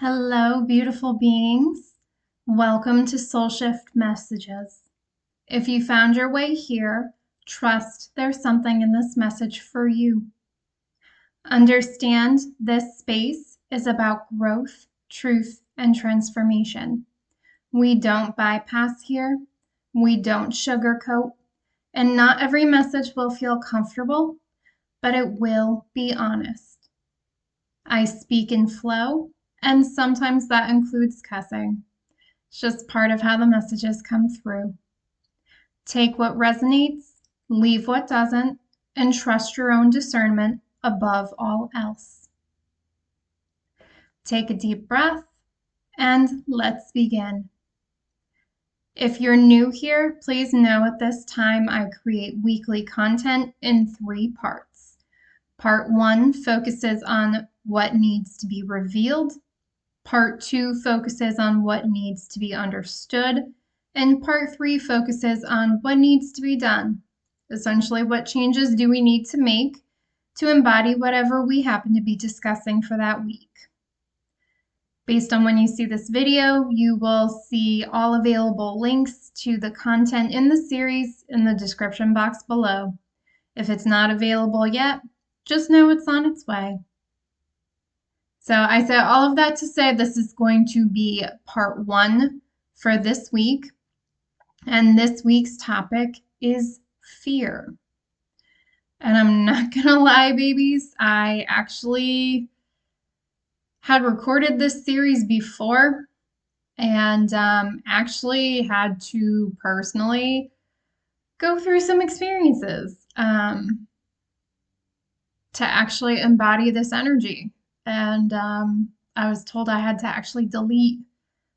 Hello, beautiful beings. Welcome to Soul Shift Messages. If you found your way here, trust there's something in this message for you. Understand this space is about growth, truth, and transformation. We don't bypass here, we don't sugarcoat, and not every message will feel comfortable, but it will be honest. I speak in flow, and sometimes that includes cussing. It's just part of how the messages come through. Take what resonates, leave what doesn't, and trust your own discernment above all else. Take a deep breath, and let's begin. If you're new here, please know at this time I create weekly content in 3 parts. Part 1 focuses on what needs to be revealed. Part 2 focuses on what needs to be understood. And part 3 focuses on what needs to be done. Essentially, what changes do we need to make to embody whatever we happen to be discussing for that week. Based on when you see this video, you will see all available links to the content in the series in the description box below. If it's not available yet, just know it's on its way. So I said all of that to say this is going to be part 1 for this week. And this week's topic is fear. And I'm not gonna lie, babies, I actually had recorded this series before and actually had to personally go through some experiences to actually embody this energy. And I was told I had to actually delete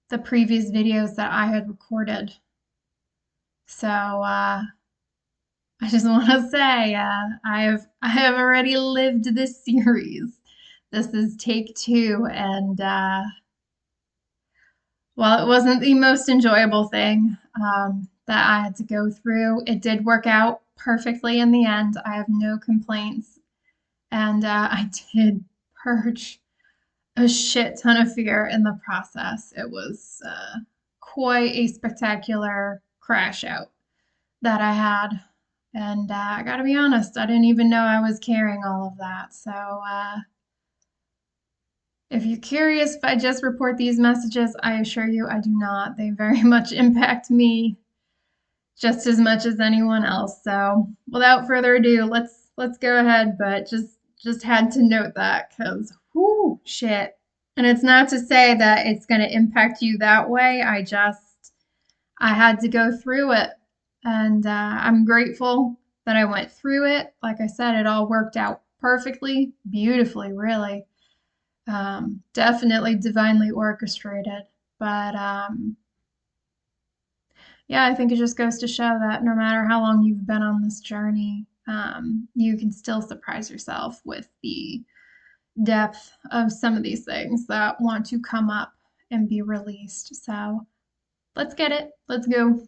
the previous videos that I had recorded. So I just want to say I have already lived this series. This is take 2, and while it wasn't the most enjoyable thing that I had to go through, it did work out perfectly in the end. I have no complaints, and I did purge a shit ton of fear in the process. It was quite a spectacular crash out that I had. And I gotta be honest, I didn't even know I was carrying all of that. So if you're curious if I just report these messages, I assure you I do not. They very much impact me just as much as anyone else. So without further ado, let's go ahead, but just had to note that because whoo shit. And it's not to say that it's gonna impact you that way. I had to go through it. And I'm grateful that I went through it. Like I said, it all worked out perfectly, beautifully, really. Definitely divinely orchestrated. But yeah, I think it just goes to show that no matter how long you've been on this journey, you can still surprise yourself with the depth of some of these things that want to come up and be released. So let's get it. Let's go.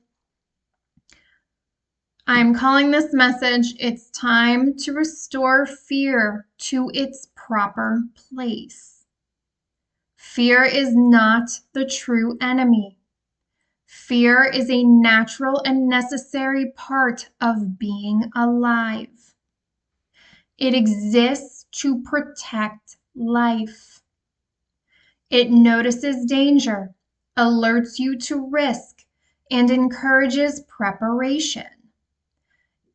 I'm calling this message, it's time to restore fear to its proper place. Fear is not the true enemy. Fear is a natural and necessary part of being alive. It exists to protect life. It notices danger, alerts you to risk, and encourages preparation.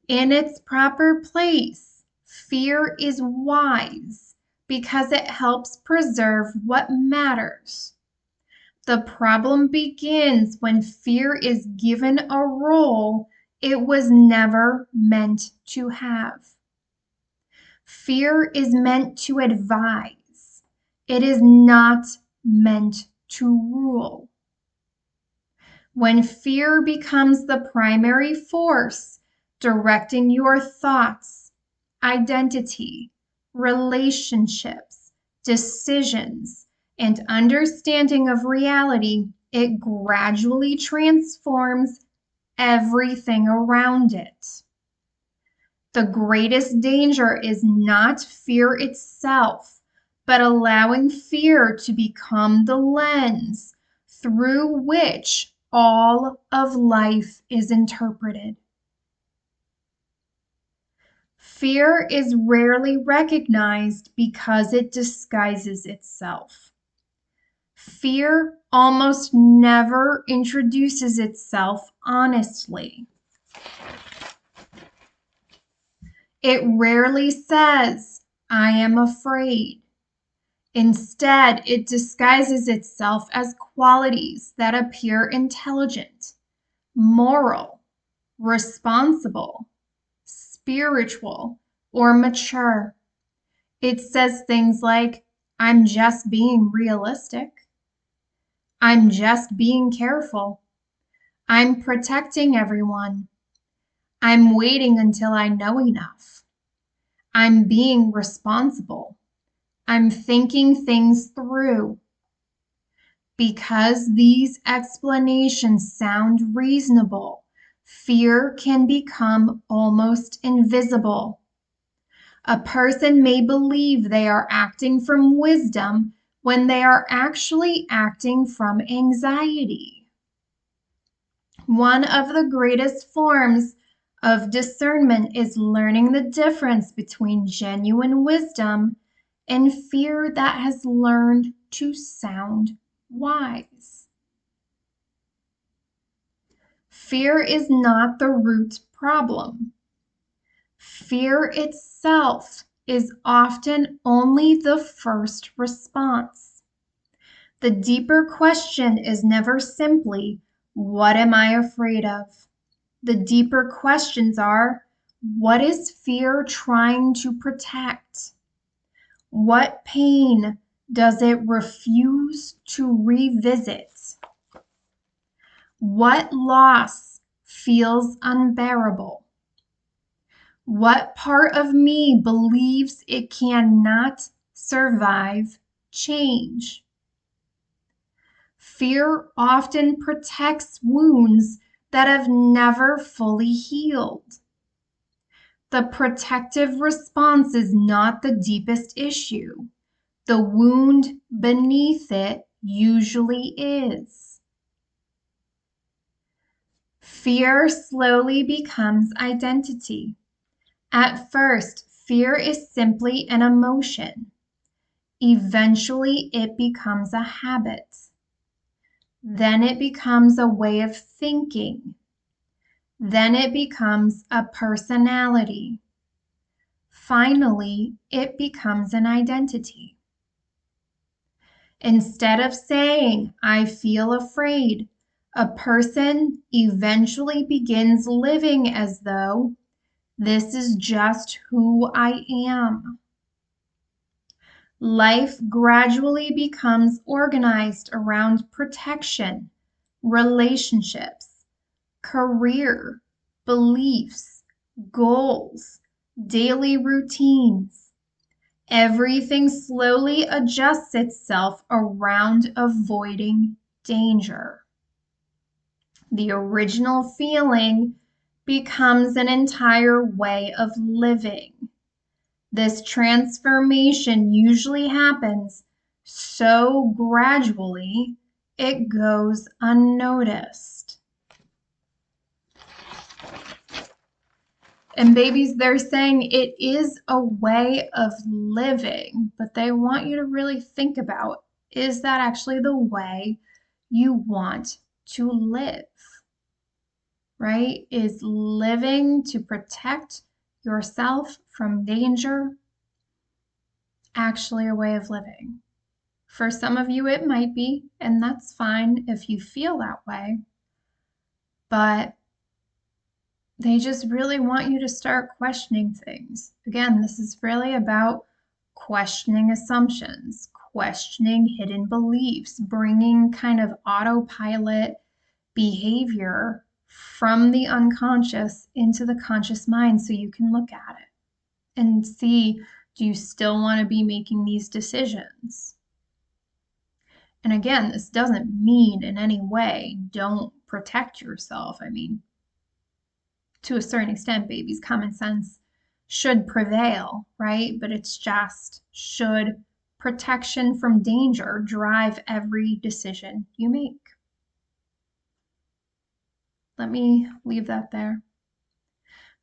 In its proper place, fear is wise because it helps preserve what matters. The problem begins when fear is given a role it was never meant to have. Fear is meant to advise. It is not meant to rule. When fear becomes the primary force, directing your thoughts, identity, relationships, decisions, and understanding of reality, it gradually transforms everything around it. The greatest danger is not fear itself, but allowing fear to become the lens through which all of life is interpreted. Fear is rarely recognized because it disguises itself. Fear almost never introduces itself honestly. It rarely says, "I am afraid." Instead, it disguises itself as qualities that appear intelligent, moral, responsible, spiritual, or mature. It says things like, "I'm just being realistic." "I'm just being careful." "I'm protecting everyone." "I'm waiting until I know enough." "I'm being responsible." "I'm thinking things through." Because these explanations sound reasonable, fear can become almost invisible. A person may believe they are acting from wisdom when they are actually acting from anxiety. One of the greatest forms of discernment is learning the difference between genuine wisdom and fear that has learned to sound wise. Fear is not the root problem. Fear itself is often only the first response. The deeper question is never simply, "What am I afraid of?" The deeper questions are, what is fear trying to protect? What pain does it refuse to revisit? What loss feels unbearable? What part of me believes it cannot survive change? Fear often protects wounds that have never fully healed. The protective response is not the deepest issue. The wound beneath it usually is. Fear slowly becomes identity. At first, fear is simply an emotion. Eventually, it becomes a habit. Then it becomes a way of thinking. Then it becomes a personality. Finally, it becomes an identity. Instead of saying, "I feel afraid," a person eventually begins living as though this is just who I am. Life gradually becomes organized around protection, relationships, career, beliefs, goals, daily routines. Everything slowly adjusts itself around avoiding danger. The original feeling becomes an entire way of living. This transformation usually happens so gradually it goes unnoticed. And babies, they're saying it is a way of living, but they want you to really think about, is that actually the way you want to live? Right? Is living to protect yourself from danger actually a way of living? For some of you, it might be, and that's fine if you feel that way. But they just really want you to start questioning things. Again, this is really about questioning assumptions, questioning hidden beliefs, bringing kind of autopilot behavior from the unconscious into the conscious mind so you can look at it and see, do you still want to be making these decisions? And again, this doesn't mean in any way don't protect yourself. I mean, to a certain extent, babies' common sense should prevail, right? But it's just should protection from danger drive every decision you make. Let me leave that there.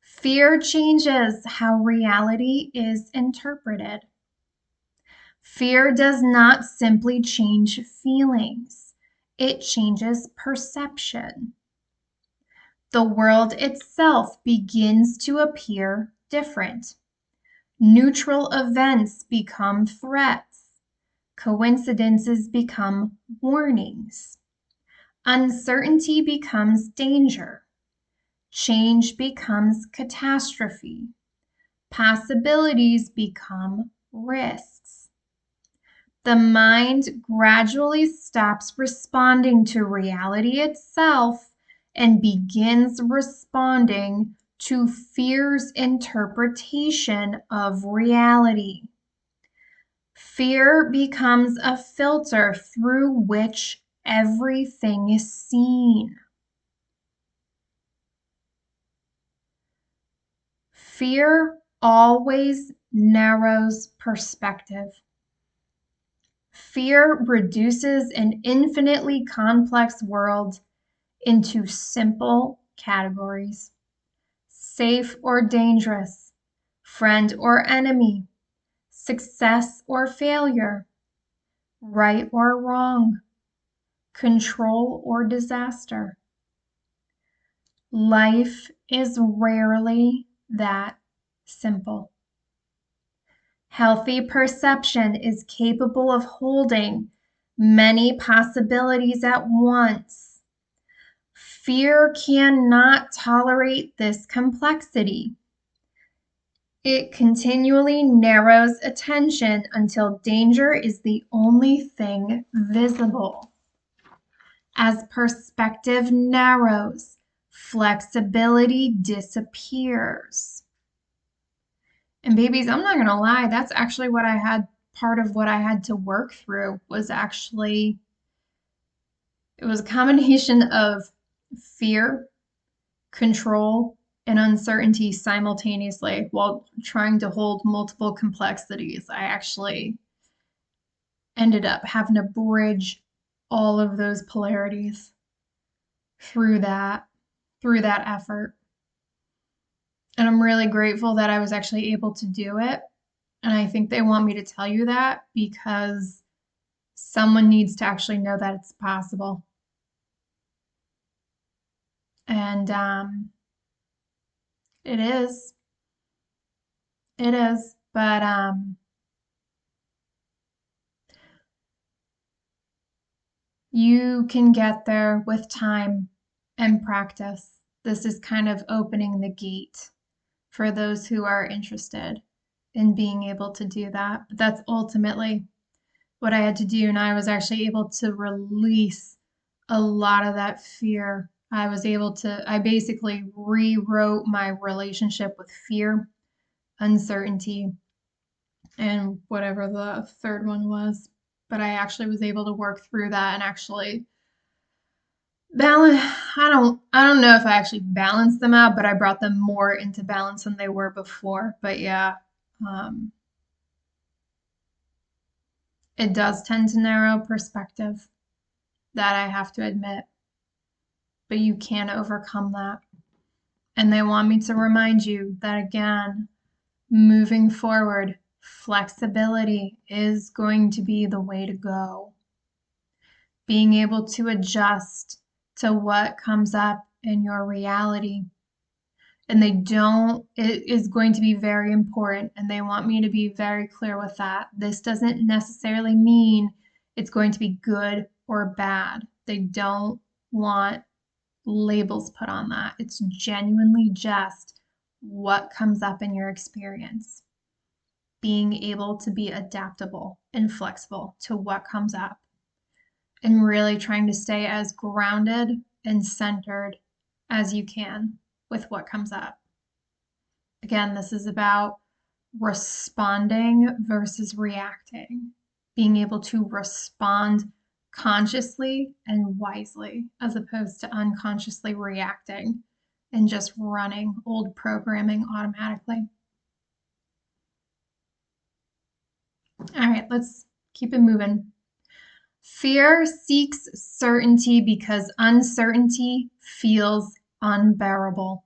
Fear changes how reality is interpreted. Fear does not simply change feelings, it changes perception. The world itself begins to appear different. Neutral events become threats. Coincidences become warnings. Uncertainty becomes danger. Change becomes catastrophe. Possibilities become risks. The mind gradually stops responding to reality itself and begins responding to fear's interpretation of reality. Fear becomes a filter through which everything is seen. Fear always narrows perspective. Fear reduces an infinitely complex world into simple categories: safe or dangerous, friend or enemy, success or failure, right or wrong, control or disaster. Life is rarely that simple. Healthy perception is capable of holding many possibilities at once. Fear cannot tolerate this complexity. It continually narrows attention until danger is the only thing visible. As perspective narrows, flexibility disappears. And babies, I'm not going to lie, that's actually what I had, part of what I had to work through was actually, it was a combination of fear, control, and uncertainty simultaneously while trying to hold multiple complexities. I actually ended up having to bridge all of those polarities through that effort. And I'm really grateful that I was actually able to do it. And I think they want me to tell you that because someone needs to actually know that it's possible. And it is. It is. But you can get there with time and practice. This is kind of opening the gate for those who are interested in being able to do that. But that's ultimately what I had to do. And I was actually able to release a lot of that fear. I basically rewrote my relationship with fear, uncertainty, and whatever the third one was. But I actually was able to work through that and actually balance. I don't know if I actually balanced them out, but I brought them more into balance than they were before. But yeah, um, it does tend to narrow perspective, that I have to admit. But you can overcome that. And they want me to remind you that again, moving forward, flexibility is going to be the way to go. Being able to adjust to what comes up in your reality. And it is going to be very important. And they want me to be very clear with that. This doesn't necessarily mean it's going to be good or bad. They don't want labels put on that. It's genuinely just what comes up in your experience. Being able to be adaptable and flexible to what comes up and really trying to stay as grounded and centered as you can with what comes up. Again, this is about responding versus reacting, being able to respond consciously and wisely as opposed to unconsciously reacting and just running old programming automatically. All right, let's keep it moving. Fear seeks certainty because uncertainty feels unbearable.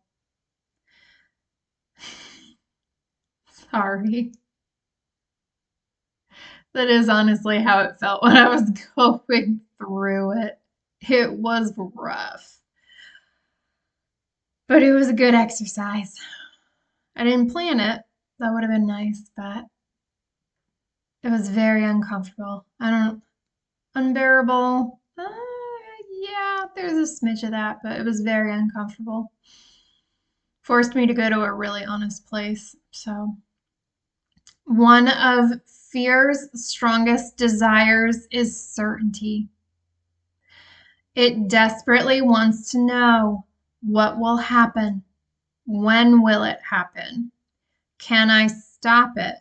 Sorry. That is honestly how it felt when I was going through it. It was rough, but it was a good exercise. I didn't plan it. That would have been nice, but it was very uncomfortable. Unbearable. Yeah, there's a smidge of that, but it was very uncomfortable. Forced me to go to a really honest place. So, one of fear's strongest desires is certainty. It desperately wants to know what will happen. When will it happen? Can I stop it?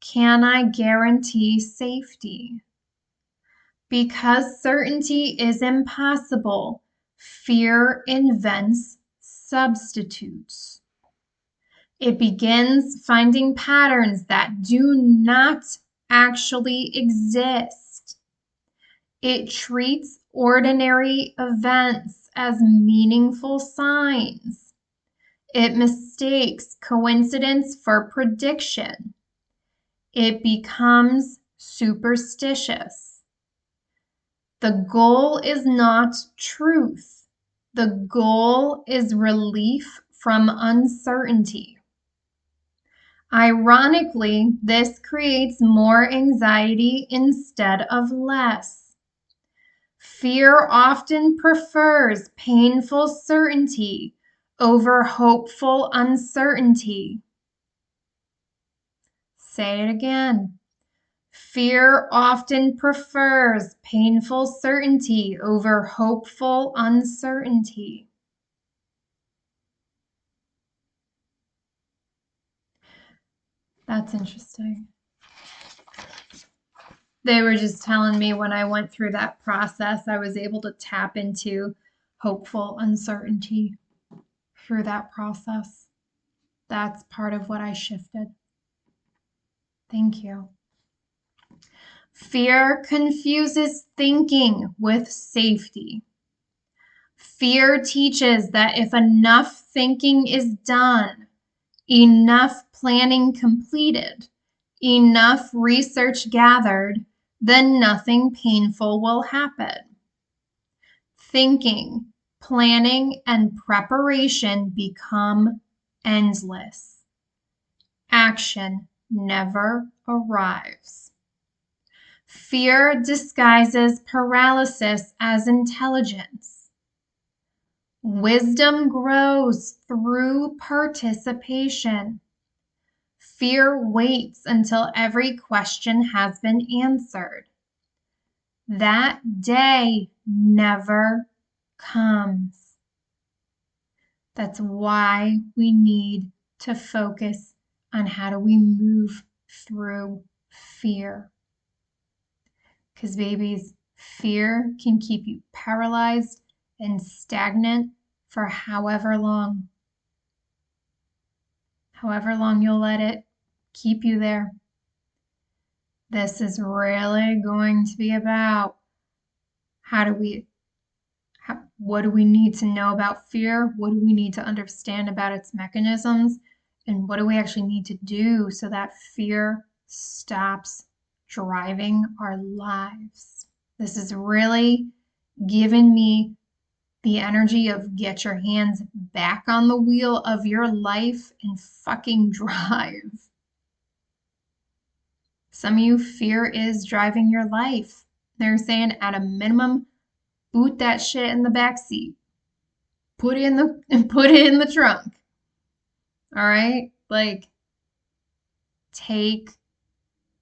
Can I guarantee safety? Because certainty is impossible, fear invents substitutes. It begins finding patterns that do not actually exist. It treats ordinary events as meaningful signs. It mistakes coincidence for prediction. It becomes superstitious. The goal is not truth. The goal is relief from uncertainty. Ironically, this creates more anxiety instead of less. Fear often prefers painful certainty over hopeful uncertainty. Say it again. Fear often prefers painful certainty over hopeful uncertainty. That's interesting. They were just telling me when I went through that process, I was able to tap into hopeful uncertainty through that process. That's part of what I shifted. Thank you. Fear confuses thinking with safety. Fear teaches that if enough thinking is done, enough planning completed, enough research gathered, then nothing painful will happen. Thinking, planning, and preparation become endless. Action never arrives. Fear disguises paralysis as intelligence. Wisdom grows through participation. Fear waits until every question has been answered. That day never comes. That's why we need to focus on how do we move through fear. Because babies, fear can keep you paralyzed and stagnant for however long. However long you'll let it keep you there. This is really going to be about what do we need to know about fear? What do we need to understand about its mechanisms? And what do we actually need to do so that fear stops driving our lives? This is really giving me the energy of get your hands back on the wheel of your life and fucking drive. Some of you, fear is driving your life. They're saying at a minimum, boot that shit in the back seat. Put it in the trunk. All right? Like, take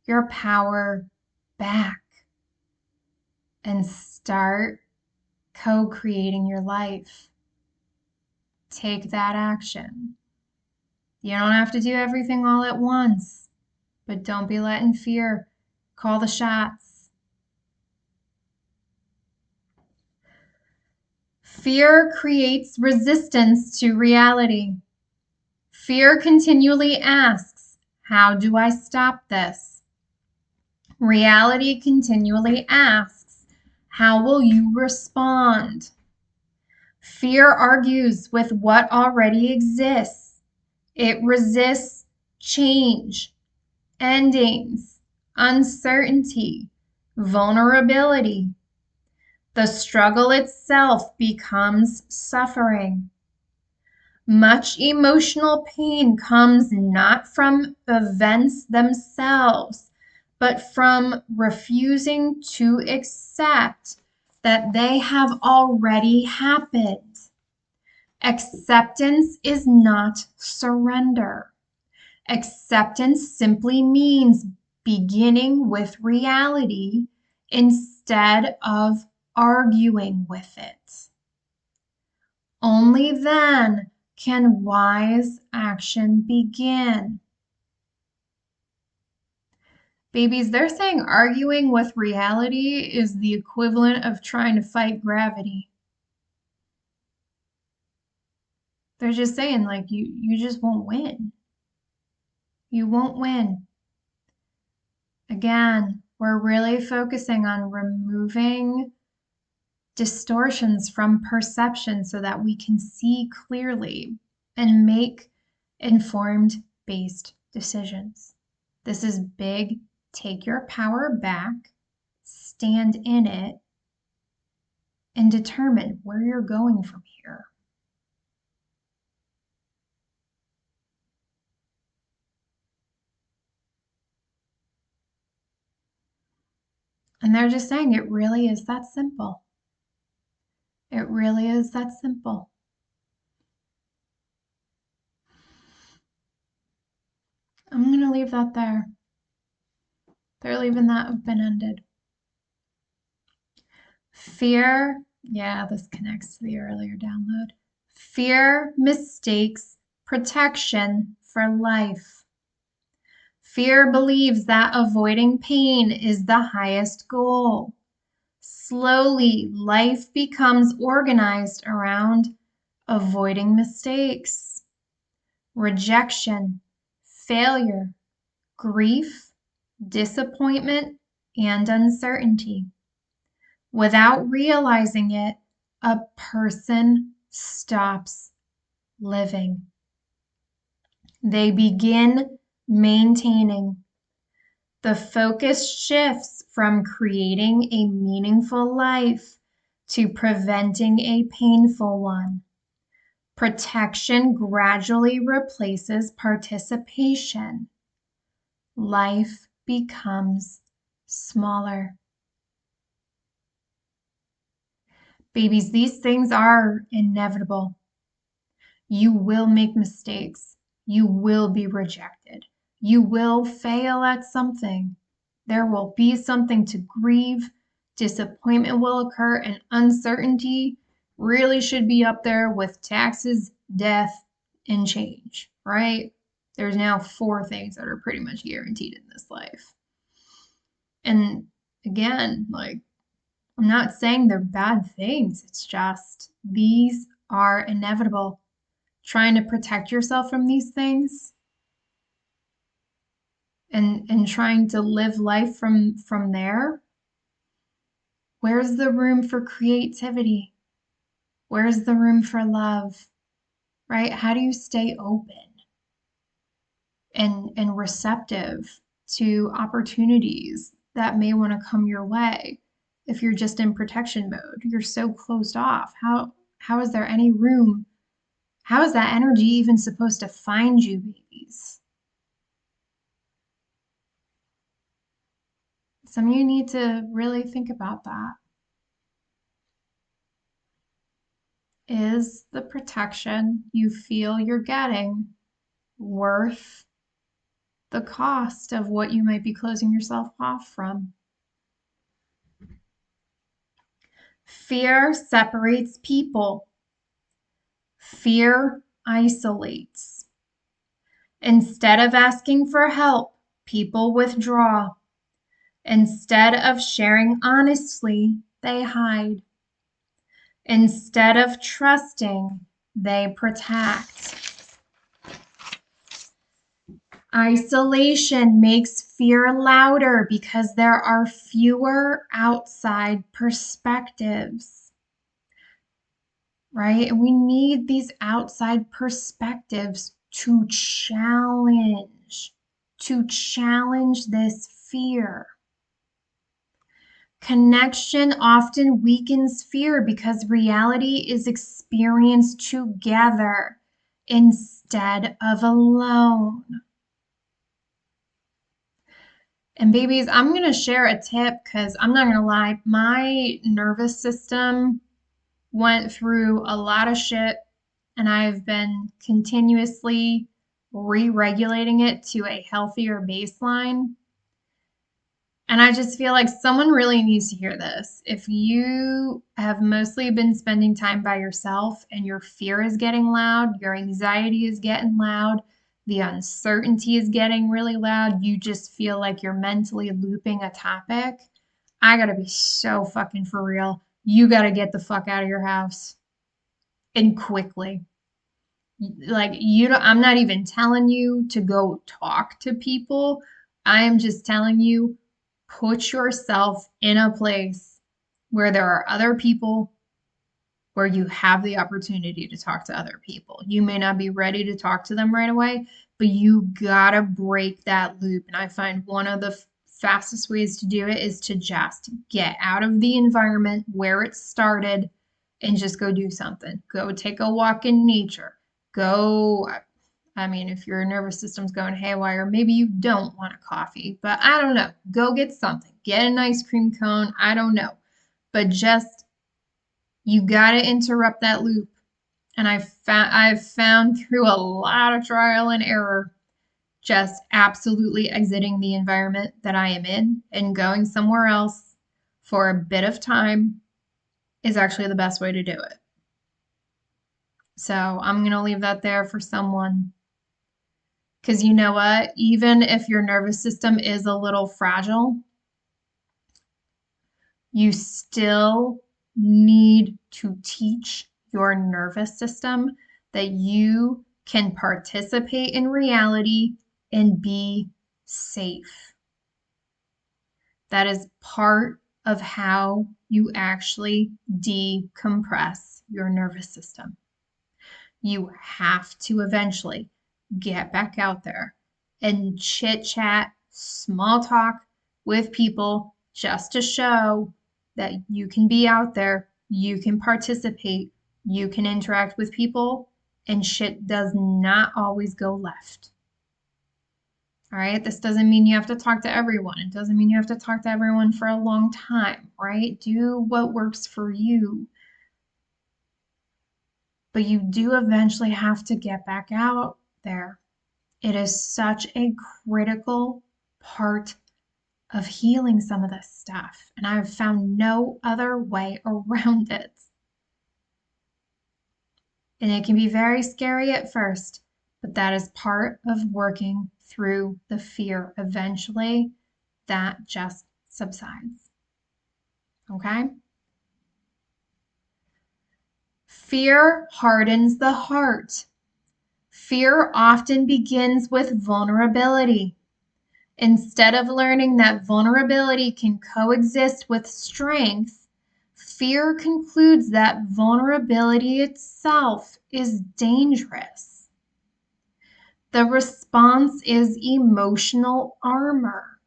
your power back and start co-creating your life. Take that action. You don't have to do everything all at once, but don't be letting fear call the shots. Fear creates resistance to reality. Fear continually asks, how do I stop this? Reality continually asks, how will you respond? Fear argues with what already exists. It resists change, endings, uncertainty, vulnerability. The struggle itself becomes suffering. Much emotional pain comes not from events themselves, but from refusing to accept that they have already happened. Acceptance is not surrender. Acceptance simply means beginning with reality instead of arguing with it. Only then can wise action begin. Babies, they're saying arguing with reality is the equivalent of trying to fight gravity. They're just saying, like, you just won't win. You won't win. Again, we're really focusing on removing distortions from perception so that we can see clearly and make informed based decisions. This is big. Take your power back, stand in it, and determine where you're going from here. And they're just saying it really is that simple. It really is that simple. I'm going to leave that there. They're leaving that open-ended. Fear, yeah, this connects to the earlier download. Fear mistakes protection for life. Fear believes that avoiding pain is the highest goal. Slowly, life becomes organized around avoiding mistakes, rejection, failure, grief, disappointment, and uncertainty. Without realizing it, a person stops living. They begin maintaining. The focus shifts from creating a meaningful life to preventing a painful one. Protection gradually replaces participation. Life becomes smaller. Babies, these things are inevitable. You will make mistakes. You will be rejected. You will fail at something. There will be something to grieve. Disappointment will occur, and uncertainty really should be up there with taxes, death, and change, right? There's now 4 things that are pretty much guaranteed in this life. And again, like, I'm not saying they're bad things. It's just these are inevitable. Trying to protect yourself from these things and trying to live life from there. Where's the room for creativity? Where's the room for love? Right? How do you stay open and receptive to opportunities that may want to come your way? If you're just in protection mode, you're so closed off. How is there any room? How is that energy even supposed to find you, babies? Some of you need to really think about that. Is the protection you feel you're getting worth the cost of what you might be closing yourself off from? Fear separates people. Fear isolates. Instead of asking for help, people withdraw. Instead of sharing honestly, they hide. Instead of trusting, they protect. Isolation makes fear louder because there are fewer outside perspectives, right? And we need these outside perspectives to challenge this fear. Connection often weakens fear because reality is experienced together instead of alone. And babies, I'm going to share a tip because I'm not going to lie, my nervous system went through a lot of shit and I've been continuously re-regulating it to a healthier baseline. And I just feel like someone really needs to hear this. If you have mostly been spending time by yourself and your fear is getting loud, your anxiety is getting loud, the uncertainty is getting really loud, you just feel like you're mentally looping a topic, I gotta be so fucking for real. You gotta get the fuck out of your house and quickly. Like, you don't, I'm not even telling you to go talk to people. I am just telling you, put yourself in a place where there are other people, where you have the opportunity to talk to other people. You may not be ready to talk to them right away, but you gotta break that loop. And I find one of the fastest ways to do it is to just get out of the environment where it started and just go do something. Go take a walk in nature. Go, I mean, if your nervous system's going haywire, maybe you don't want a coffee, but I don't know. Go get something. Get an ice cream cone. I don't know. But just, you got to interrupt that loop. And I've found through a lot of trial and error, just absolutely exiting the environment that I am in and going somewhere else for a bit of time is actually the best way to do it. So I'm going to leave that there for someone. Because you know what? Even if your nervous system is a little fragile, you still need to teach your nervous system that you can participate in reality and be safe. That is part of how you actually decompress your nervous system. You have to eventually get back out there and chit chat, small talk with people just to show that you can be out there, you can participate, you can interact with people, and shit does not always go left. All right, this doesn't mean you have to talk to everyone. It doesn't mean you have to talk to everyone for a long time, right? Do what works for you. But you do eventually have to get back out there. It is such a critical part of healing some of this stuff, and I've found no other way around it. And it can be very scary at first, but that is part of working through the fear. Eventually, that just subsides. Okay? Fear hardens the heart. Fear often begins with vulnerability. Instead of learning that vulnerability can coexist with strength, fear concludes that vulnerability itself is dangerous. The response is emotional armor.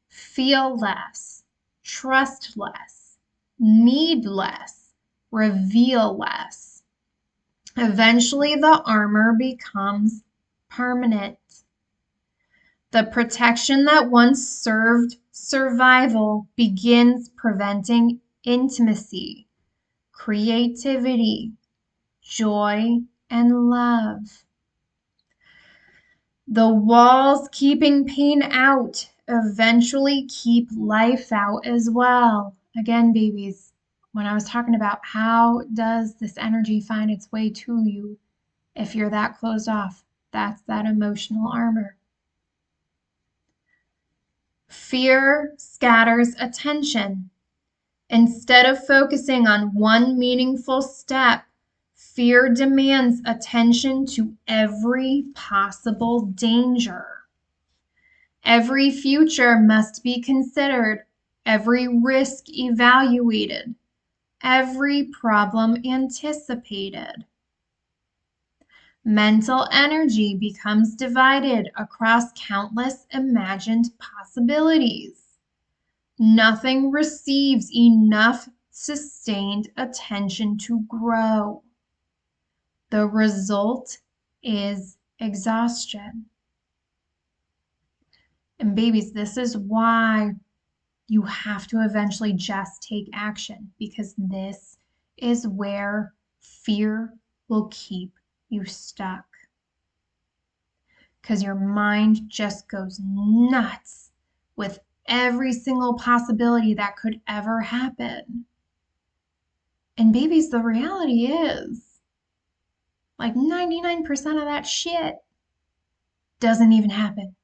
Feel less, trust less, need less, reveal less. Eventually, the armor becomes permanent. The protection that once served survival begins preventing intimacy, creativity, joy, and love. The walls keeping pain out eventually keep life out as well. Again, babies, when I was talking about how does this energy find its way to you, if you're that closed off, that's that emotional armor. Fear scatters attention. Instead of focusing on one meaningful step, fear demands attention to every possible danger. Every future must be considered, every risk evaluated, every problem anticipated. Mental energy becomes divided across countless imagined possibilities. Nothing receives enough sustained attention to grow. The result is exhaustion. And babies, this is why you have to eventually just take action, because this is where fear will keep you stuck. Because your mind just goes nuts with every single possibility that could ever happen. And babies, the reality is, like 99% of that shit doesn't even happen.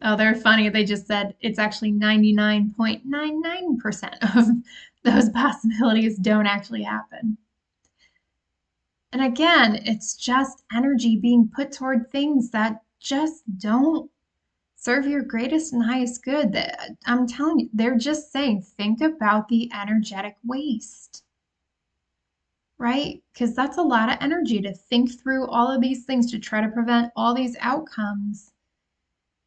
Oh, they're funny. They just said it's actually 99.99% of those possibilities don't actually happen. And again, it's just energy being put toward things that just don't serve your greatest and highest good. That I'm telling you, they're just saying, think about the energetic waste, right? Because that's a lot of energy to think through all of these things to try to prevent all these outcomes.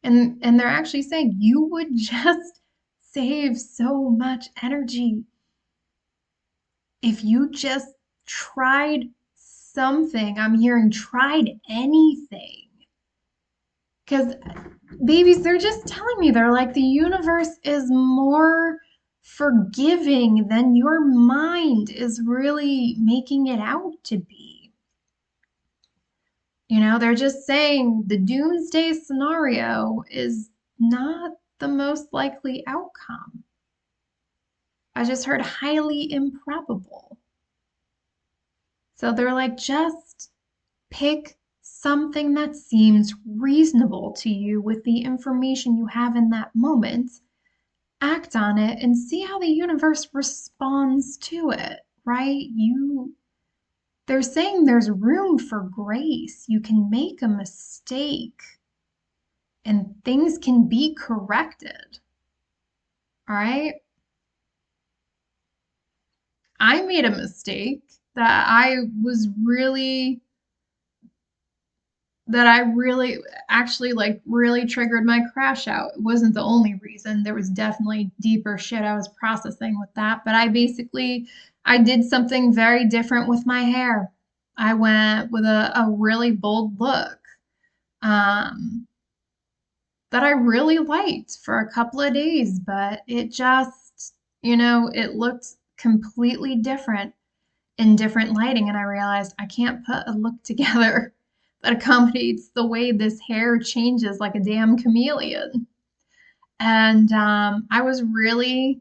And they're actually saying you would just save so much energy if you just tried something. I'm hearing tried anything. Because babies, they're just telling me, they're like, the universe is more forgiving than your mind is really making it out to be. You know, they're just saying the doomsday scenario is not the most likely outcome. I just heard highly improbable. So they're like, just pick something that seems reasonable to you with the information you have in that moment, act on it, and see how the universe responds to it, right? They're saying there's room for grace. You can make a mistake and things can be corrected. All right? I made a mistake that I really actually like really triggered my crash out. It wasn't the only reason. There was definitely deeper shit I was processing with that, but I did something very different with my hair. I went with a really bold look. Um, that I really liked for a couple of days, but it just, it looked completely different in different lighting. And I realized I can't put a look together that accommodates the way this hair changes like a damn chameleon. And I was really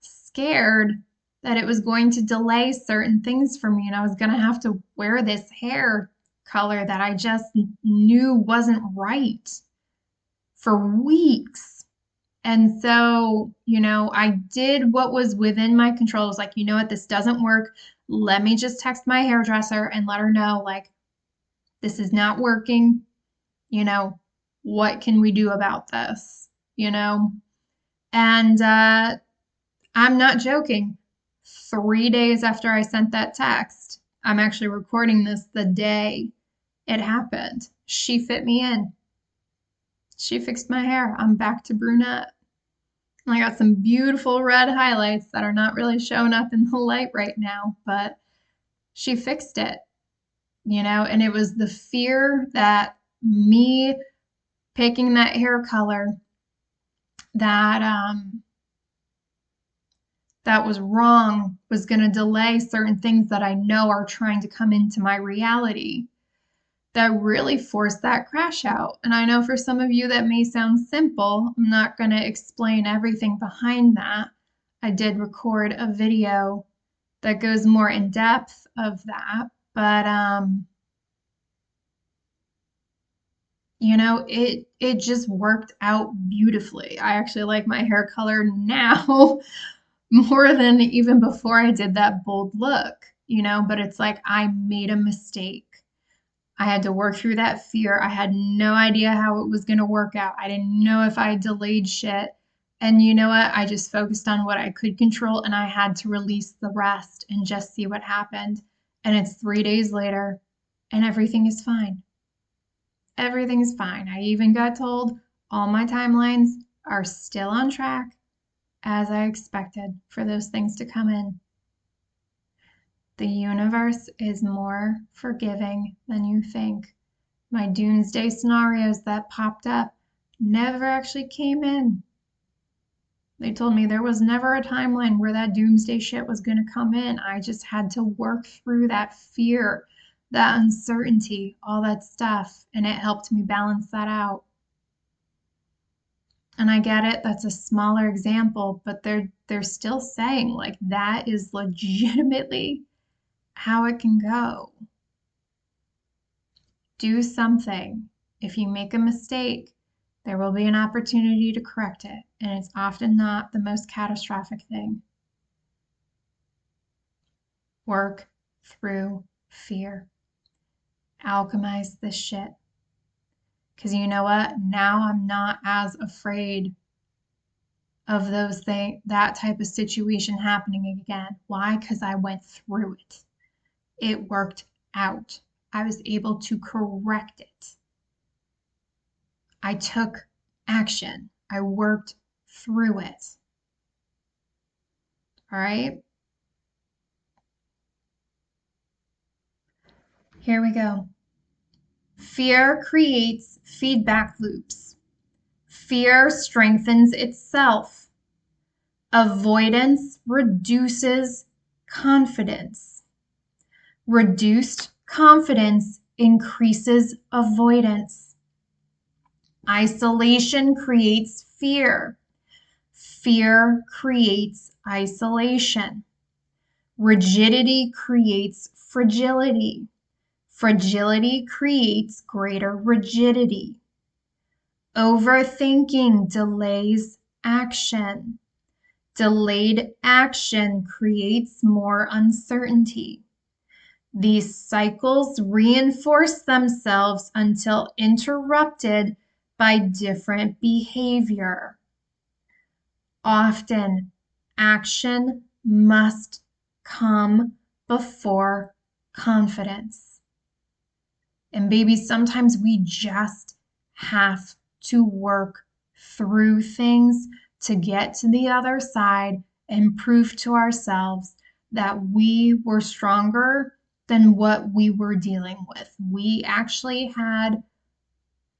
scared that it was going to delay certain things for me. And I was going to have to wear this hair color that I just knew wasn't right for weeks. And so, I did what was within my control. I was like, you know what, this doesn't work. Let me just text my hairdresser and let her know, like, this is not working. What can we do about this? And I'm not joking. 3 days after I sent that text, I'm actually recording this the day it happened. She fit me in. She fixed my hair. I'm back to brunette. I got some beautiful red highlights that are not really showing up in the light right now, but she fixed it, and it was the fear that me picking that hair color that that was wrong was going to delay certain things that I know are trying to come into my reality that really forced that crash out. And I know for some of you that may sound simple. I'm not going to explain everything behind that. I did record a video that goes more in depth of that, but it just worked out beautifully. I actually like my hair color now more than even before I did that bold look, but it's like I made a mistake. I had to work through that fear. I had no idea how it was going to work out. I didn't know if I delayed shit. And you know what? I just focused on what I could control and I had to release the rest and just see what happened. And it's 3 days later and everything is fine. Everything is fine. I even got told all my timelines are still on track as I expected for those things to come in. The universe is more forgiving than you think. My doomsday scenarios that popped up never actually came in. They told me there was never a timeline where that doomsday shit was going to come in. I just had to work through that fear, that uncertainty, all that stuff, and it helped me balance that out. And I get it, that's a smaller example, but they're still saying like that is legitimately how it can go. Do something. If you make a mistake, there will be an opportunity to correct it, and it's often not the most catastrophic thing. Work through fear. Alchemize this shit. Because you know what? Now I'm not as afraid of those things, that type of situation happening again. Why? Because I went through it. It worked out. I was able to correct it. I took action. I worked through it. All right? Here we go. Fear creates feedback loops. Fear strengthens itself. Avoidance reduces confidence. Reduced confidence increases avoidance. Isolation creates fear. Fear creates isolation. Rigidity creates fragility. Fragility creates greater rigidity. Overthinking delays action. Delayed action creates more uncertainty. These cycles reinforce themselves until interrupted by different behavior. Often, action must come before confidence. And baby, sometimes we just have to work through things to get to the other side and prove to ourselves that we were stronger than what we were dealing with. We actually had,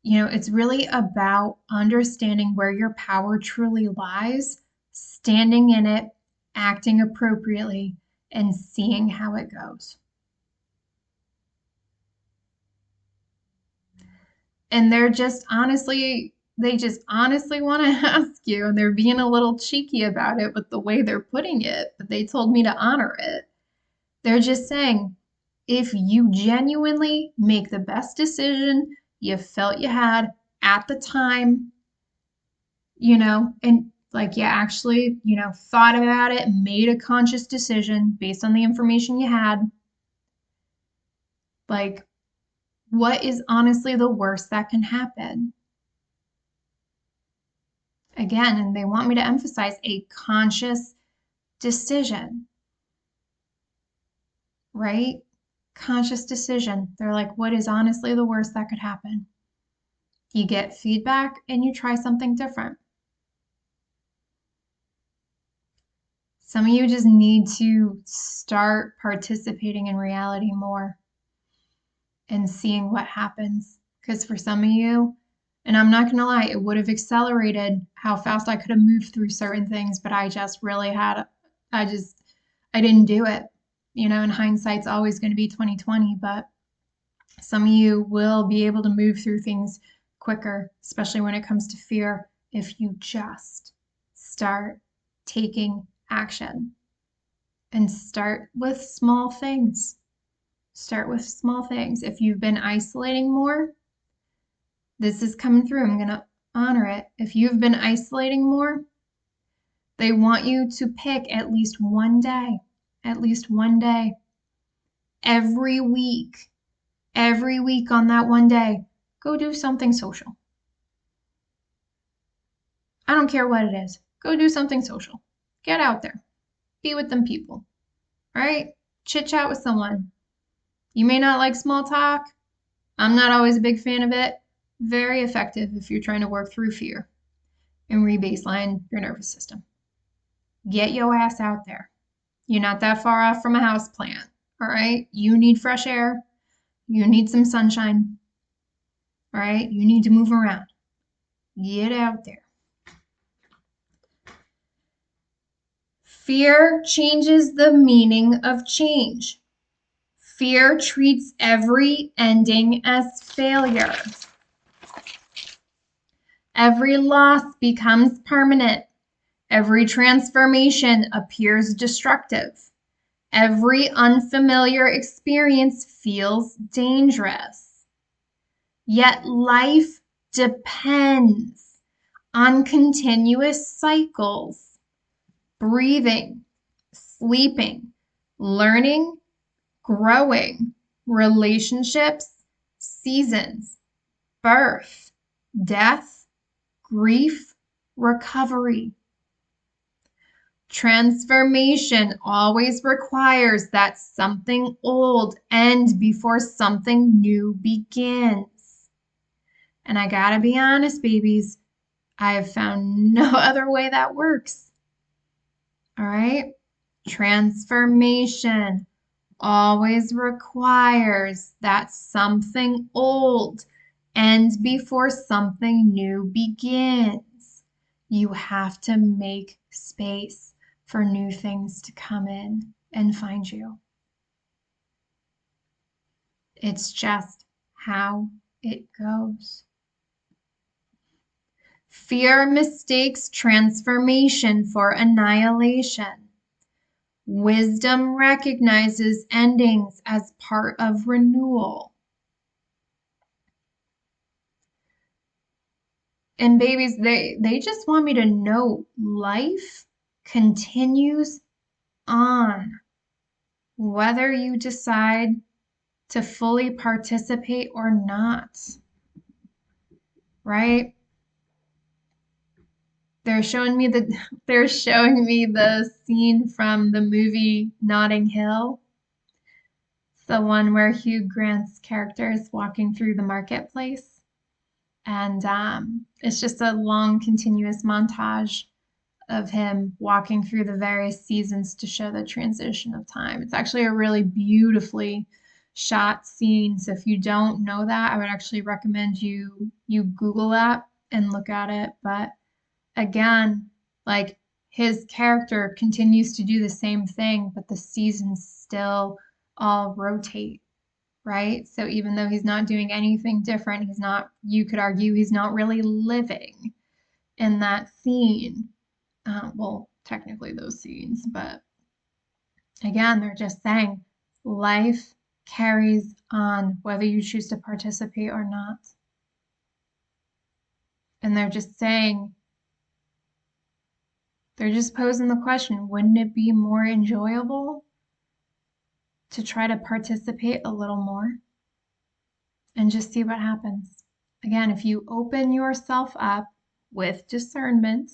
it's really about understanding where your power truly lies, standing in it, acting appropriately, and seeing how it goes. And they just honestly want to ask you, and they're being a little cheeky about it with the way they're putting it, but they told me to honor it. They're just saying, if you genuinely make the best decision you felt you had at the time, and like you actually, thought about it, made a conscious decision based on the information you had, like, what is honestly the worst that can happen? Again, and they want me to emphasize a conscious decision, right? Conscious decision. They're like, what is honestly the worst that could happen? You get feedback and you try something different. Some of you just need to start participating in reality more and seeing what happens. Because for some of you, and I'm not going to lie, it would have accelerated how fast I could have moved through certain things, but I just really I didn't do it. And hindsight's always going to be 2020, but some of you will be able to move through things quicker, especially when it comes to fear, if you just start taking action and start with small things. Start with small things. If you've been isolating more, this is coming through. I'm going to honor it. If you've been isolating more, they want you to pick at least one day every week, every week on that one day, go do something social. I don't care what it is. Go do something social. Get out there. Be with them people. All right? Chit chat with someone. You may not like small talk. I'm not always a big fan of it. Very effective if you're trying to work through fear and re-baseline your nervous system. Get your ass out there. You're not that far off from a house plant. All right? You need fresh air. You need some sunshine. All right? You need to move around. Get out there. Fear changes the meaning of change. Fear treats every ending as failure. Every loss becomes permanent. Every transformation appears destructive. Every unfamiliar experience feels dangerous. Yet life depends on continuous cycles: breathing, sleeping, learning, growing, relationships, seasons, birth, death, grief, recovery. Transformation always requires that something old end before something new begins. And I gotta be honest, babies, I have found no other way that works. All right? Transformation always requires that something old ends before something new begins. You have to make space for new things to come in and find you. It's just how it goes. Fear mistakes transformation for annihilation. Wisdom recognizes endings as part of renewal. And babies, they just want me to know life continues on, whether you decide to fully participate or not, right? They're showing me the scene from the movie Notting Hill. It's the one where Hugh Grant's character is walking through the marketplace. And it's just a long, continuous montage of him walking through the various seasons to show the transition of time. It's actually a really beautifully shot scene. So if you don't know that, I would actually recommend you Google that and look at it. But again, like, his character continues to do the same thing, but the seasons still all rotate, right? So even though he's not doing anything different, you could argue he's not really living in that scene. Well, technically those scenes, but again, they're just saying life carries on whether you choose to participate or not. And they're just posing the question, wouldn't it be more enjoyable to try to participate a little more and just see what happens? Again, if you open yourself up with discernment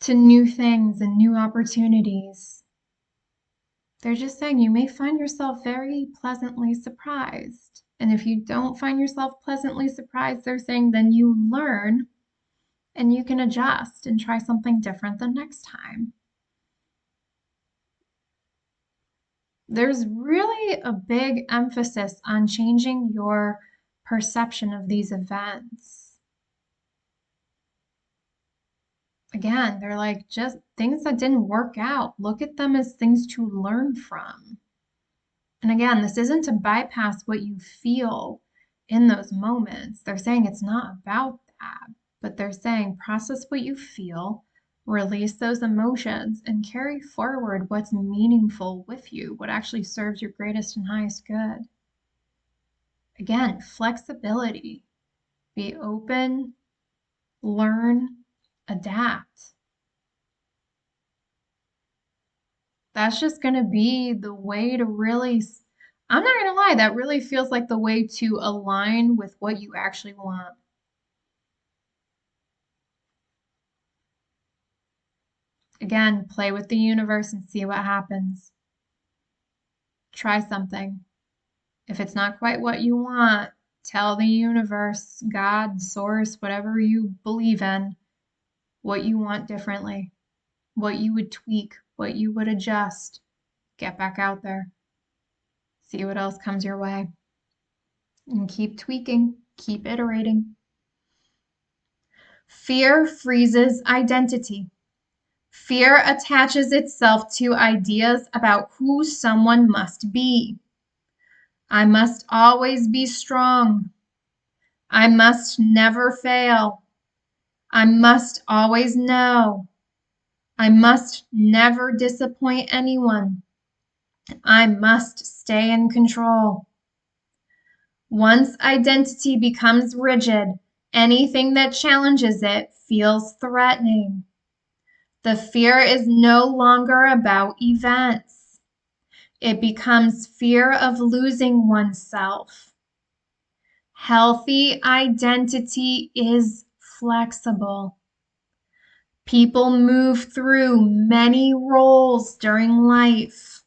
to new things and new opportunities, they're just saying you may find yourself very pleasantly surprised. And if you don't find yourself pleasantly surprised, they're saying then you learn and you can adjust and try something different the next time. There's really a big emphasis on changing your perception of these events. Again, they're like just things that didn't work out. Look at them as things to learn from. And again, this isn't to bypass what you feel in those moments. They're saying it's not about that, but they're saying process what you feel, release those emotions, and carry forward what's meaningful with you, what actually serves your greatest and highest good. Again, flexibility. Be open, learn, adapt. That's just going to be the way to really I'm not going to lie, that really feels like the way to align with what you actually want. Again, play with the universe and see what happens. Try something. If it's not quite what you want, tell the universe, God, source, whatever you believe in, what you want differently, what you would tweak, what you would adjust. Get back out there. See what else comes your way. And keep tweaking, keep iterating. Fear freezes identity. Fear attaches itself to ideas about who someone must be. I must always be strong. I must never fail. I must always know. I must never disappoint anyone. I must stay in control. Once identity becomes rigid, anything that challenges it feels threatening. The fear is no longer about events. It becomes fear of losing oneself. Healthy identity is flexible. People move through many roles during life.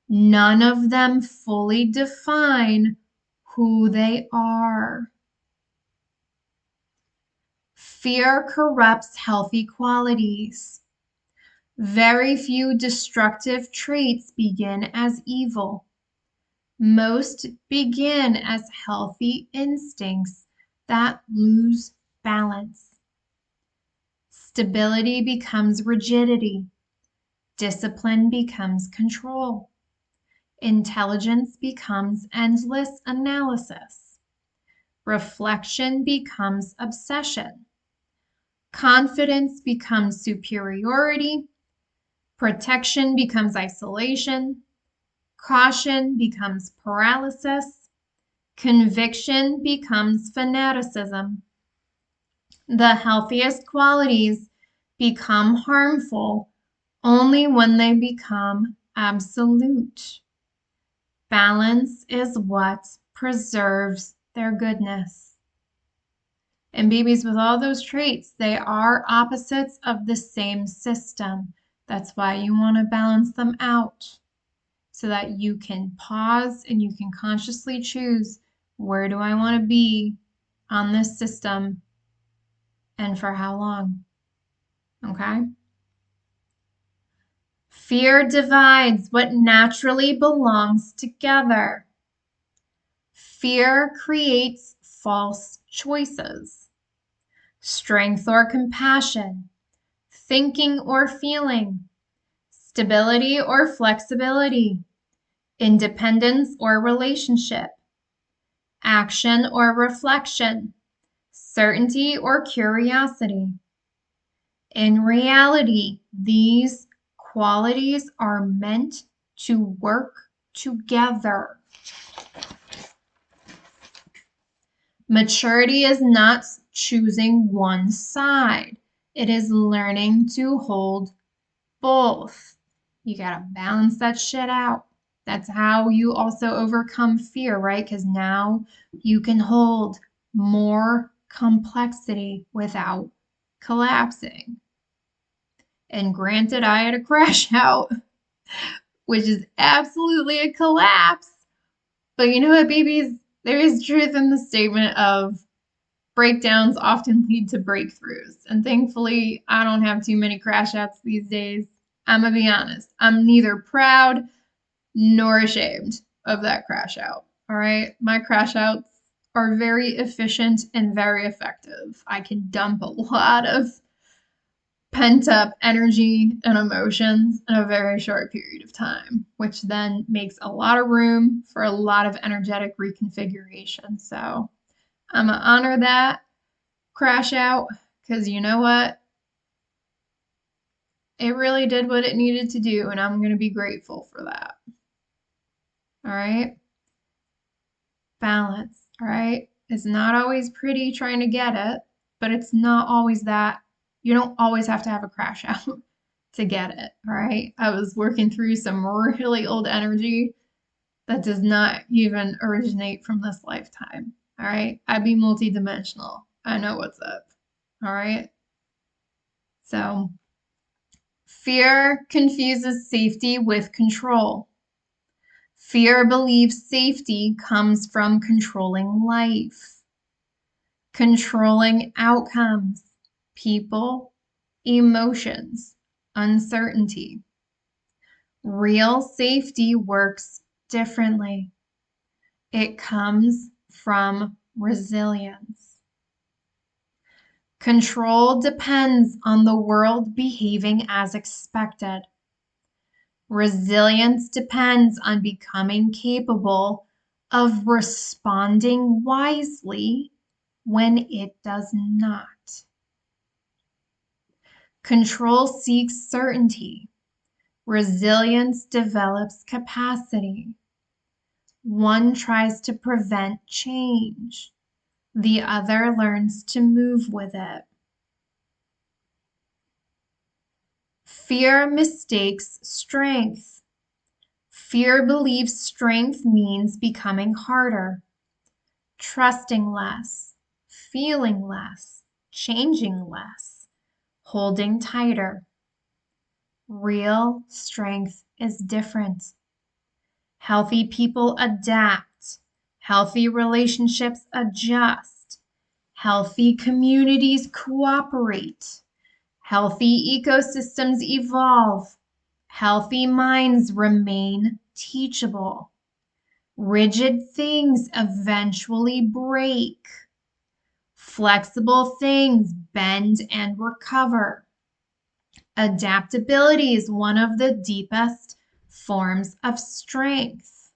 None of them fully define who they are. Fear corrupts healthy qualities. Very few destructive traits begin as evil. Most begin as healthy instincts that lose balance. Stability becomes rigidity. Discipline becomes control. Intelligence becomes endless analysis. Reflection becomes obsession. Confidence becomes superiority. Protection becomes isolation. Caution becomes paralysis. Conviction becomes fanaticism. The healthiest qualities become harmful only when they become absolute. Balance is what preserves their goodness. And babies with all those traits, they are opposites of the same system. That's why you want to balance them out so that you can pause and you can consciously choose, where do I want to be on this system and for how long? Okay? Fear divides what naturally belongs together. Fear creates false choices. Strength or compassion, thinking or feeling, stability or flexibility, independence or relationship, action or reflection, certainty or curiosity. In reality, these qualities are meant to work together. Maturity is not choosing one side. It is learning to hold both. You gotta balance that shit out. That's how you also overcome fear, right? Because now you can hold more complexity without collapsing. And granted, I had a crash out, which is absolutely a collapse. But you know what, babies? There is truth in the statement of breakdowns often lead to breakthroughs. And thankfully, I don't have too many crash outs these days. I'm going to be honest. I'm neither proud nor ashamed of that crash out. All right. My crash outs are very efficient and very effective. I can dump a lot of pent up energy and emotions in a very short period of time, which then makes a lot of room for a lot of energetic reconfiguration. So I'm going to honor that crash out because you know what? It really did what it needed to do, and I'm going to be grateful for that. All right? Balance. All right? It's not always pretty trying to get it, but it's not always that. You don't always have to have a crash out to get it. All right? I was working through some really old energy that does not even originate from this lifetime. All right. I be multidimensional. I know what's up. All right. So, fear confuses safety with control. Fear believes safety comes from controlling life, controlling outcomes, people, emotions, uncertainty. Real safety works differently. It comes from resilience. Control depends on the world behaving as expected. Resilience depends on becoming capable of responding wisely when it does not. Control seeks certainty. Resilience develops capacity. One tries to prevent change. The other learns to move with it. Fear mistakes strength. Fear believes strength means becoming harder, trusting less, feeling less, changing less, holding tighter. Real strength is different. Healthy people adapt. Healthy relationships adjust. Healthy communities cooperate. Healthy ecosystems evolve. Healthy minds remain teachable. Rigid things eventually break. Flexible things bend and recover. Adaptability is one of the deepest forms of strength.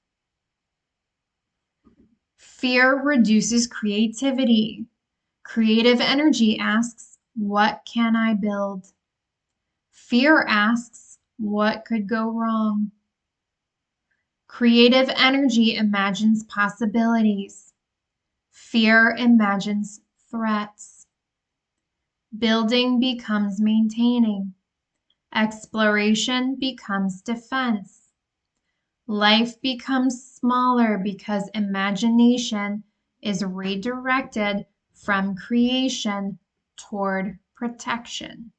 Fear reduces creativity. Creative energy asks, what can I build? Fear asks, what could go wrong? Creative energy imagines possibilities. Fear imagines threats. Building becomes maintaining. Exploration becomes defense. Life becomes smaller because imagination is redirected from creation toward protection.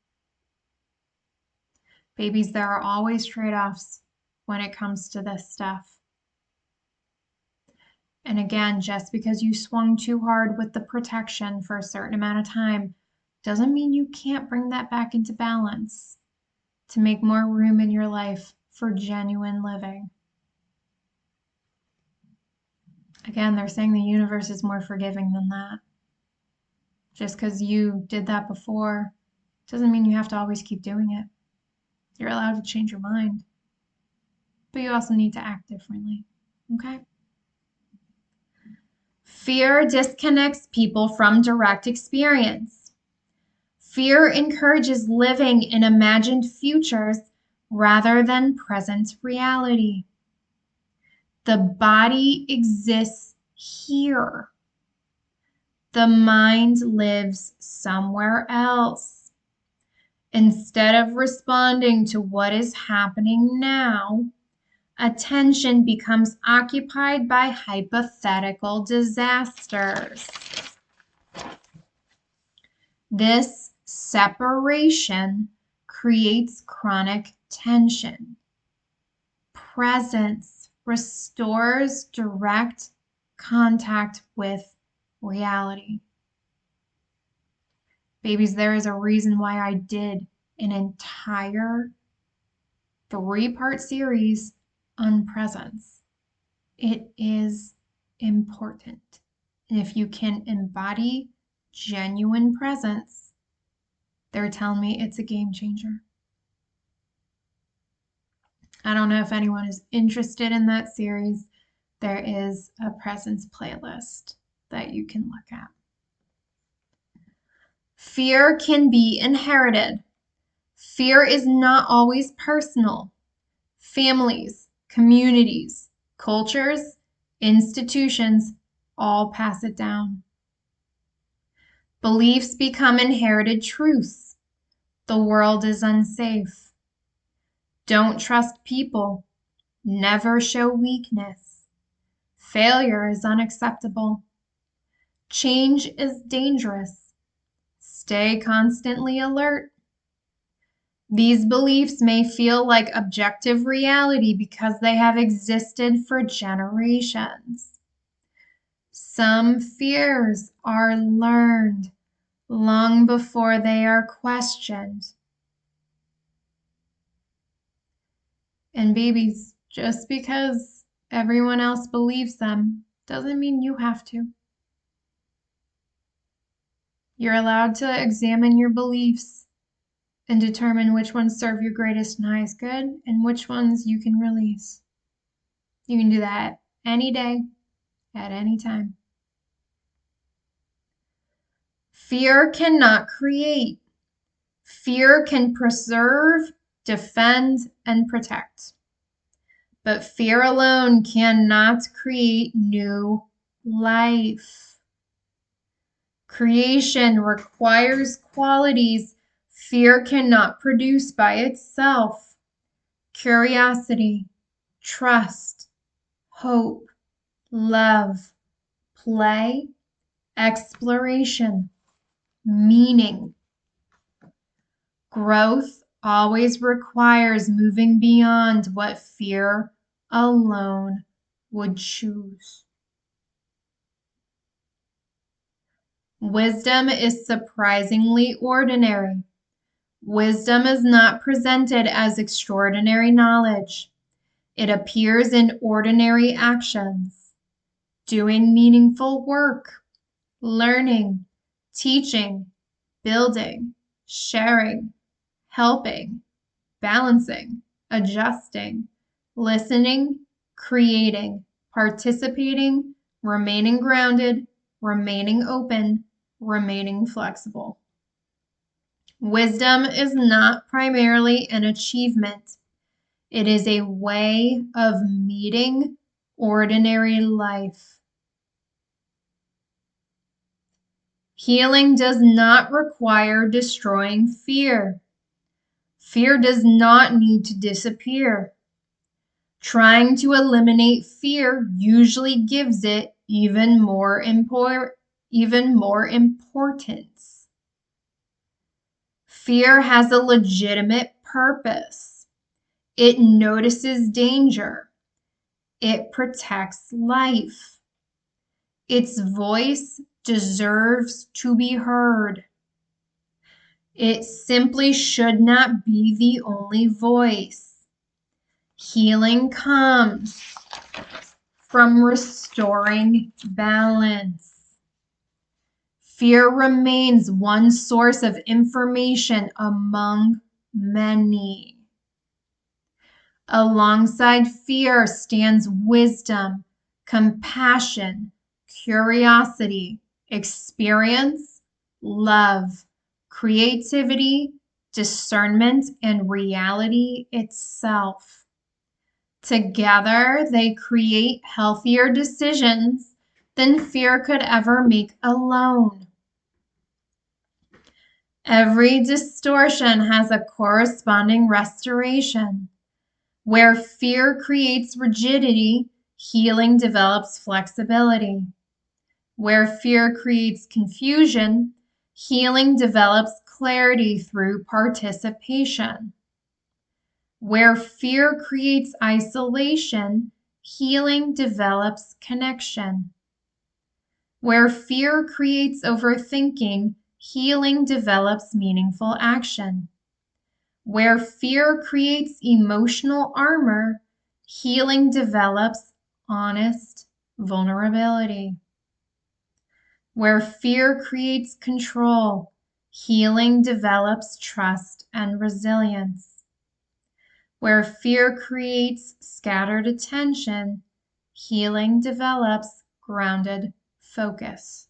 Babies, there are always trade-offs when it comes to this stuff. And again, just because you swung too hard with the protection for a certain amount of time doesn't mean you can't bring that back into balance to make more room in your life for genuine living. Again, they're saying the universe is more forgiving than that. Just because you did that before doesn't mean you have to always keep doing it. You're allowed to change your mind, but you also need to act differently, okay? Fear disconnects people from direct experience. Fear encourages living in imagined futures rather than present reality. The body exists here. The mind lives somewhere else. Instead of responding to what is happening now, attention becomes occupied by hypothetical disasters. This separation creates chronic tension. Presence restores direct contact with reality. Babies, there is a reason why I did an entire 3-part series on presence. It is important. And if you can embody genuine presence, they're telling me it's a game changer. I don't know if anyone is interested in that series. There is a presence playlist that you can look at. Fear can be inherited. Fear is not always personal. Families, communities, cultures, institutions all pass it down. Beliefs become inherited truths. The world is unsafe. Don't trust people. Never show weakness. Failure is unacceptable. Change is dangerous. Stay constantly alert. These beliefs may feel like objective reality because they have existed for generations. Some fears are learned long before they are questioned. And babies, just because everyone else believes them doesn't mean you have to. You're allowed to examine your beliefs and determine which ones serve your greatest and highest good and which ones you can release. You can do that any day, at any time. Fear cannot create. Fear can preserve, defend, and protect. But fear alone cannot create new life. Creation requires qualities fear cannot produce by itself: curiosity, trust, hope, love, play, exploration, meaning. Growth always requires moving beyond what fear alone would choose. Wisdom is surprisingly ordinary. Wisdom is not presented as extraordinary knowledge. It appears in ordinary actions: doing meaningful work, learning, teaching, building, sharing, helping, balancing, adjusting, listening, creating, participating, remaining grounded, remaining open, remaining flexible. Wisdom is not primarily an achievement. It is a way of meeting ordinary life. Healing does not require destroying fear. Fear does not need to disappear. Trying to eliminate fear usually gives it even more importance. Fear has a legitimate purpose. It notices danger. It protects life. Its voice deserves to be heard. It simply should not be the only voice. Healing comes from restoring balance. Fear remains one source of information among many. Alongside fear stands wisdom, compassion, curiosity, experience, love, creativity, discernment, and reality itself. Together, they create healthier decisions than fear could ever make alone. Every distortion has a corresponding restoration. Where fear creates rigidity, healing develops flexibility. Where fear creates confusion, healing develops clarity through participation. Where fear creates isolation, healing develops connection. Where fear creates overthinking, healing develops meaningful action. Where fear creates emotional armor, healing develops honest vulnerability. Where fear creates control, healing develops trust and resilience. Where fear creates scattered attention, healing develops grounded focus.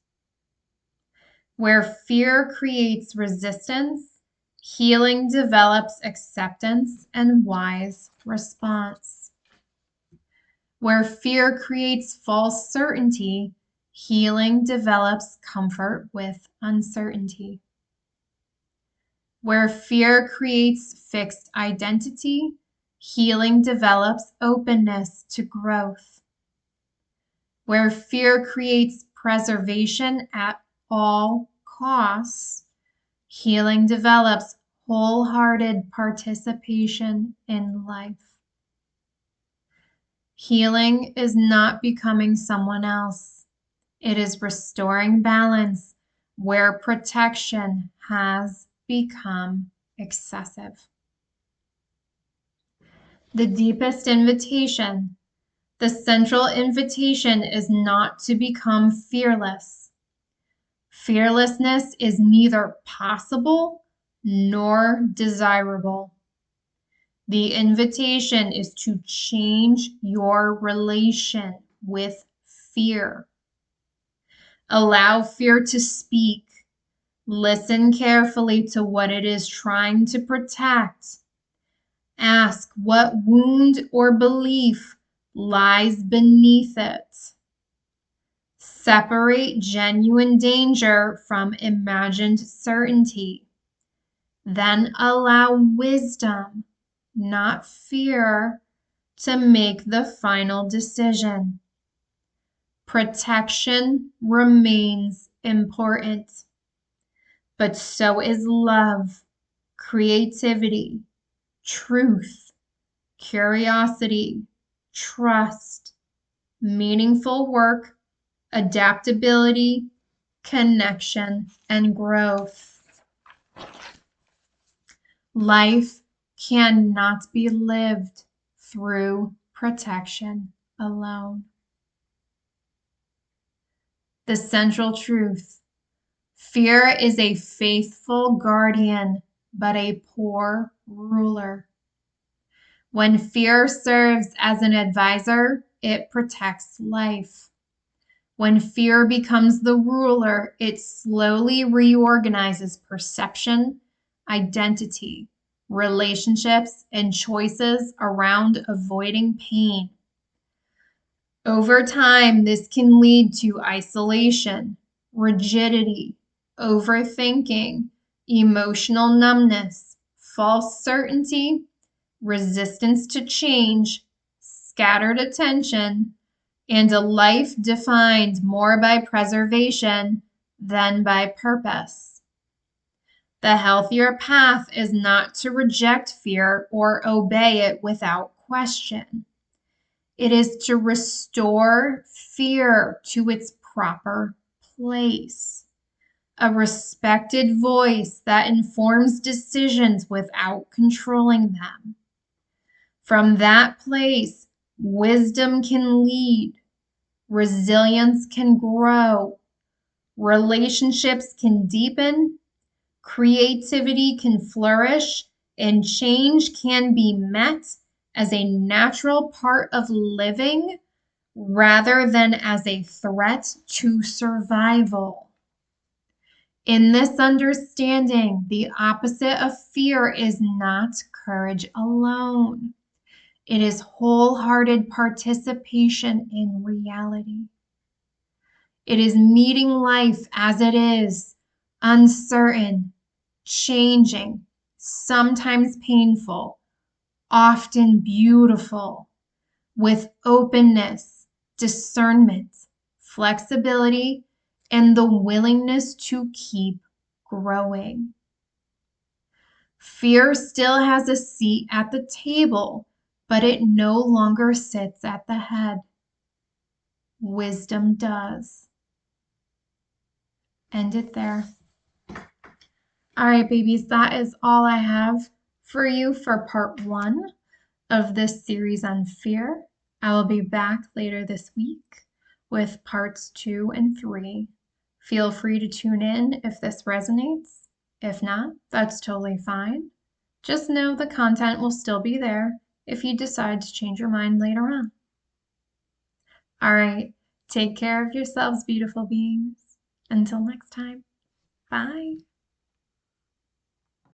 Where fear creates resistance, healing develops acceptance and wise response. Where fear creates false certainty, healing develops comfort with uncertainty. Where fear creates fixed identity, healing develops openness to growth. Where fear creates preservation at all costs, healing develops wholehearted participation in life. Healing is not becoming someone else. It is restoring balance where protection has become excessive. The deepest invitation, the central invitation, is not to become fearless. Fearlessness is neither possible nor desirable. The invitation is to change your relation with fear. Allow fear to speak. Listen carefully to what it is trying to protect. Ask what wound or belief lies beneath it. Separate genuine danger from imagined certainty. Then allow wisdom, not fear, to make the final decision. Protection remains important, but so is love, creativity, truth, curiosity, trust, meaningful work, adaptability, connection, and growth. Life cannot be lived through protection alone. The central truth: fear is a faithful guardian, but a poor ruler. When fear serves as an advisor, it protects life. When fear becomes the ruler, it slowly reorganizes perception, identity, relationships, and choices around avoiding pain. Over time, this can lead to isolation, rigidity, overthinking, emotional numbness, false certainty, resistance to change, scattered attention, and a life defined more by preservation than by purpose. The healthier path is not to reject fear or obey it without question. It is to restore fear to its proper place, a respected voice that informs decisions without controlling them. From that place, wisdom can lead, resilience can grow, relationships can deepen, creativity can flourish, and change can be met as a natural part of living rather than as a threat to survival. In this understanding, the opposite of fear is not courage alone. It is wholehearted participation in reality. It is meeting life as it is, uncertain, changing, sometimes painful, often beautiful, with openness, discernment, flexibility, and the willingness to keep growing. Fear still has a seat at the table, but it no longer sits at the head. Wisdom does. End it there. All right, babies, that is all I have for you for part 1 of this series on fear. I will be back later this week with parts 2 and 3. Feel free to tune in if this resonates. If not, that's totally fine. Just know the content will still be there if you decide to change your mind later on. All right, take care of yourselves, beautiful beings. Until next time, bye.